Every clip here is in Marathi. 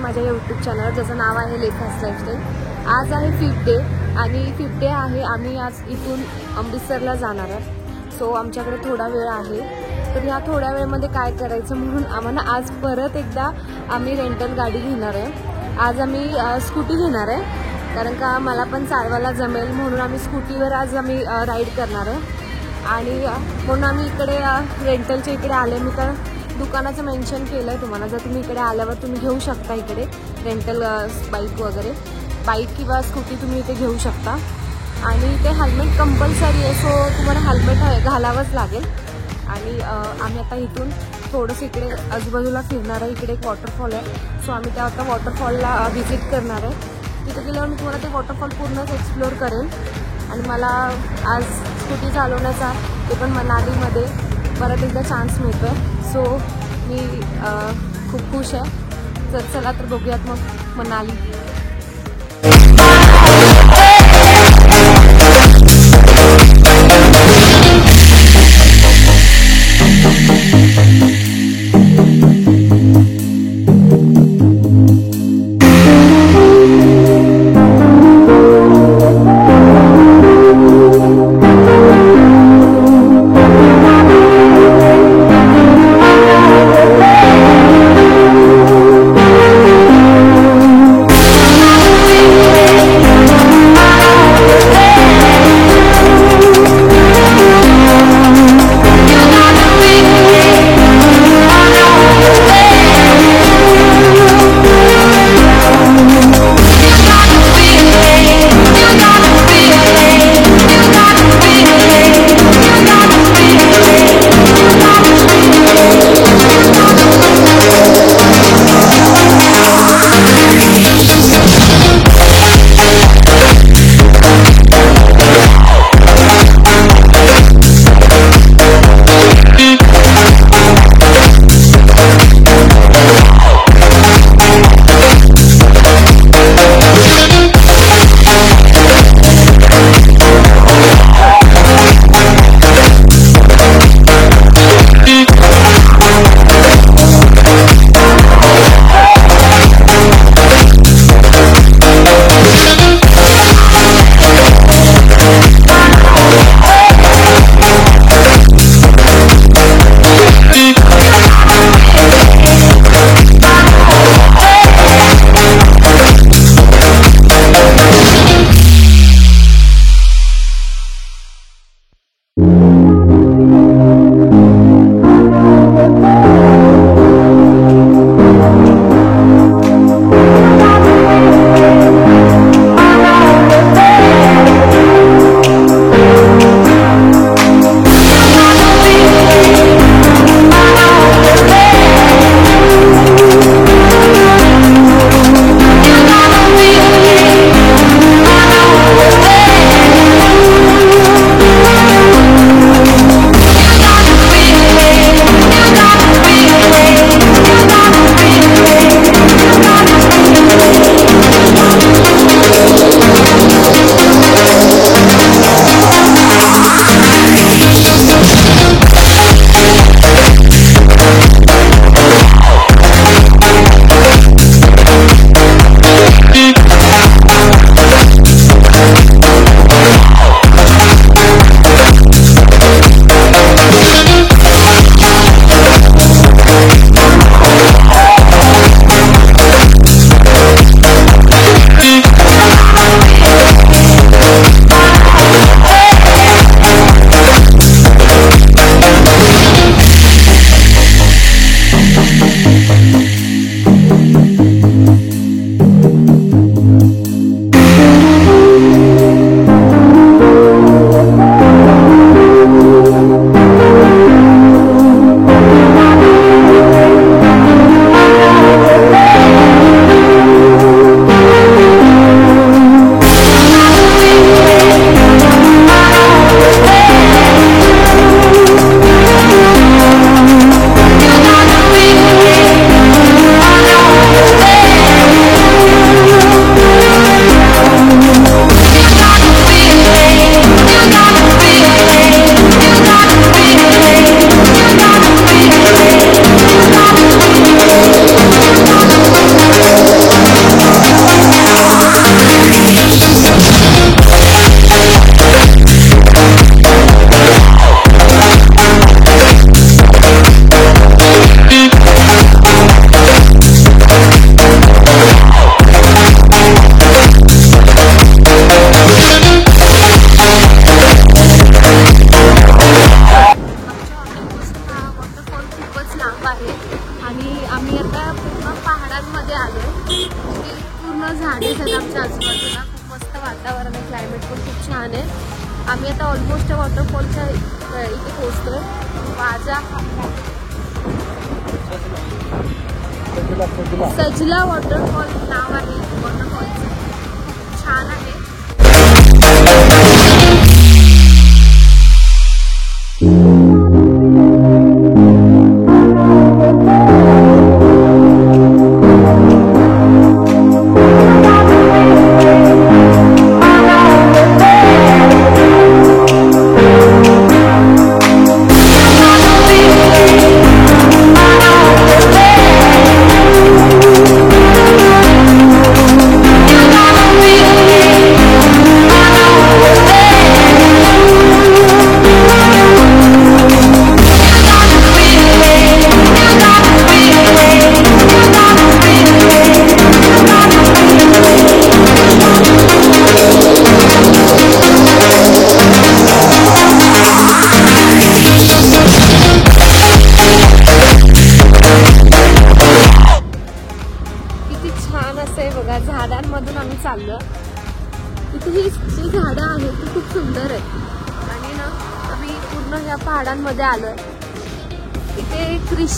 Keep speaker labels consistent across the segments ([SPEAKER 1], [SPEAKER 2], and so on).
[SPEAKER 1] माझ्या यूट्यूब चॅनल ज्याचं नाव आहे लेखास लाईफस्टाईल। आज आहे 5th डे आणि 5th डे आहे। आम्ही आज इथून अमृतसरला जाणार आहे। सो आमच्याकडे थोडा वेळ आहे, तर ह्या थोड्या वेळेमध्ये काय करायचं म्हणून आम्हाला आज परत एकदा आम्ही रेंटल गाडी घेणार आहे। आज आम्ही स्कूटी घेणार आहे, कारण का मला पण चालवायला जमेल म्हणून आम्ही स्कूटीवर आज आम्ही राईड करणार आहे। आणि म्हणून आम्ही इकडे रेंटलच्या इकडे आले। मी तर दुकानाचं मेन्शन केलं आहे तुम्हाला, जर तुम्ही इकडे आल्यावर तुम्ही घेऊ शकता इकडे रेंटल बाईक वगैरे, बाईक किंवा स्कूटी तुम्ही इथे घेऊ शकता। आणि इथे हेल्मेट कंपल्सरी आहे, सो तुम्हाला हेल्मेट घालावंच लागेल। आणि आम्ही आता इथून थोडंसं इकडे आजूबाजूला फिरणार आहे। इकडे एक वॉटरफॉल आहे, सो आम्ही त्या आता वॉटरफॉलला व्हिजिट करणार आहे। तिथे गेल्यावर मी तुम्हाला ते वॉटरफॉल पूर्णच एक्सप्लोअर करेल। आणि मला आज स्कूटी चालवण्याचा ते पण मनालीमध्ये परत एकदा चान्स मिळतो आहे, सो मी खूप खुश आहे। तर चला तर बघूयात मग मनाली। आम्ही आता ऑलमोस्ट वॉटरफॉलच्या इथे पोहोचतोय. माझा सजला वॉटरफॉल नाव आहे वॉटरफॉलचं. छान आहे. झाडांमधून आम्ही चाललो. इथे ही झाडं आहेत ती खूप सुंदर आहेत. आणि ना आम्ही पूर्ण ह्या पहाडांमध्ये आलो. इथे क्रिश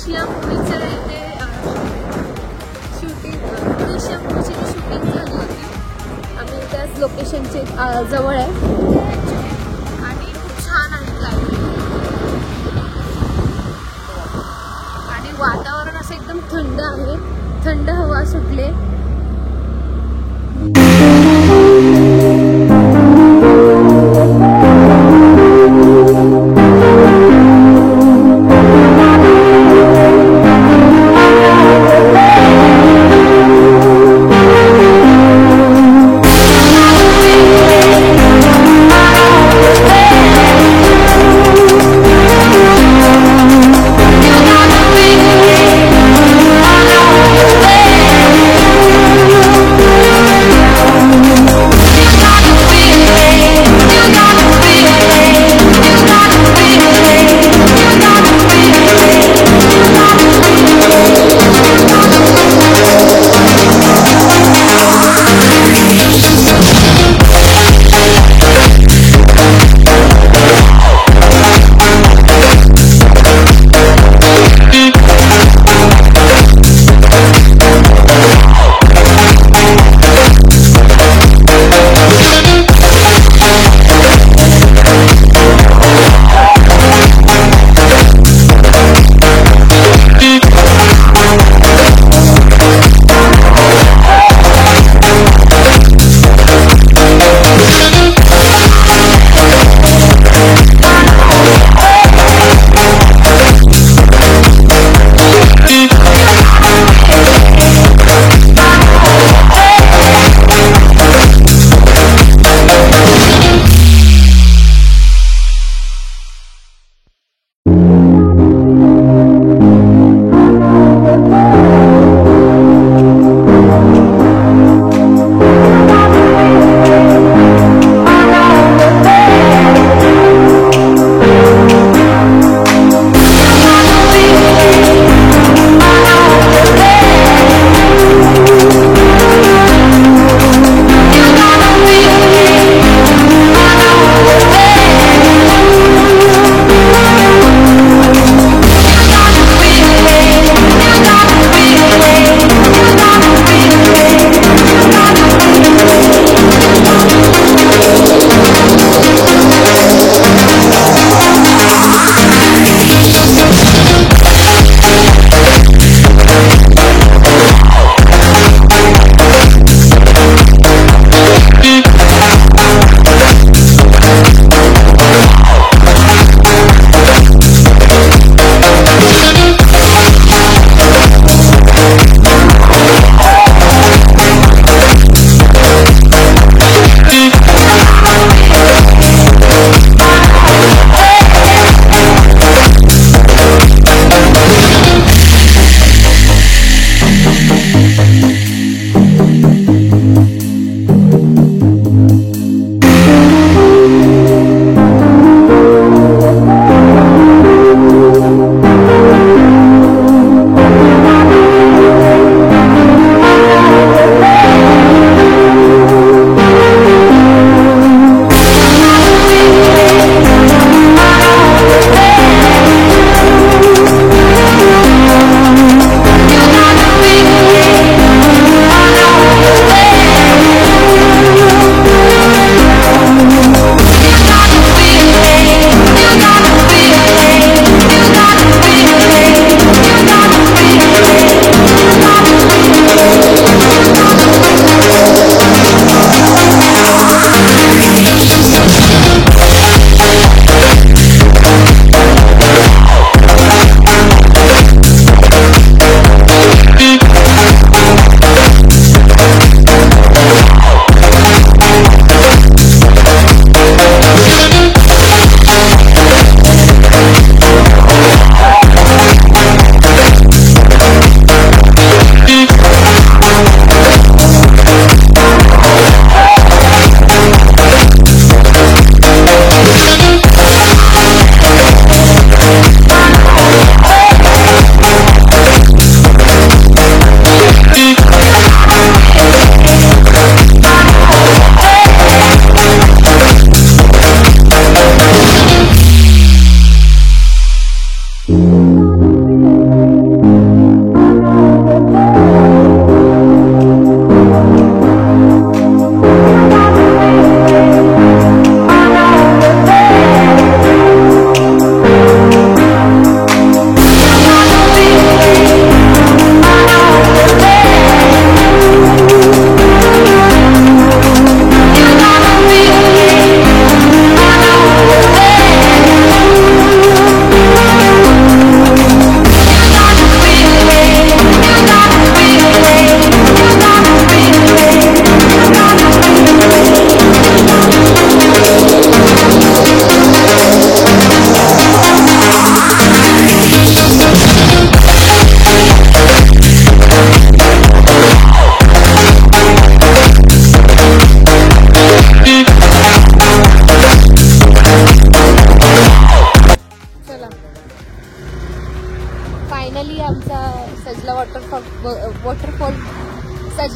[SPEAKER 1] या मूवीचं इथे शूटिंग झाली होती. आम्ही त्याच लोकेशनचे जवळ आहे आणि खूप छान आहे लाईट. आणि वातावरण असं एकदम थंड आहे. थंड हवा सुटले.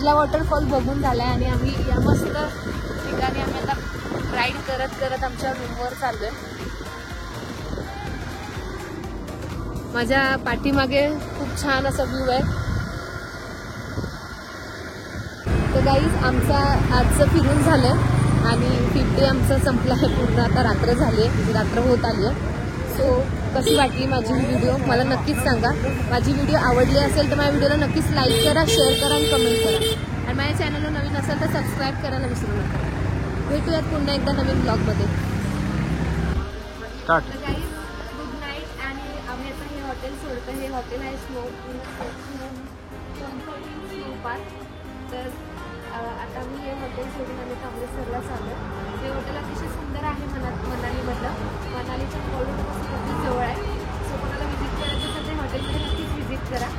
[SPEAKER 1] उजला वॉटरफॉल बघून झालाय आणि आम्ही या मस्त ठिकाणी आम्ही आता राईड करत करत आमच्या रूमवर चाललोय. माझ्या पाठीमागे खूप छान असा व्ह्यू आहे. तर गाईज आमचा आजचं फिरून झालं आणि 5th डे आमचा संपला आहे पूर्ण. आता रात्र झाली आहे, म्हणजे रात्र होत आली आहे. सो कशी वाटली माझी व्हिडिओ मला नक्कीच सांगा. माझी व्हिडिओ आवडली असेल तर माझ्या व्हिडिओला नक्कीच लाईक करा, शेअर करा आणि कमेंट करा. आणि माझ्या चॅनलला नवीन असेल तर सबस्क्राईब करायला विसरू नका. भेटूयात पुन्हा एकदा नवीन ब्लॉगमध्ये. Good night. आणि आम्ही आता हे हॉटेल सोडतो. हे हॉटेल आहे स्नो पार्क. तर आता मी हे हॉटेल सोडून आम्ही अमृतसरला चाललो. हे हॉटेल अतिशय सुंदर आहे मनालीमधलं. मनालीच्या कॉरिडॉरपासून जवळ आहे. सो कोणाला व्हिजिट करायचं तर ते हॉटेलमध्ये नक्कीच व्हिजिट करा.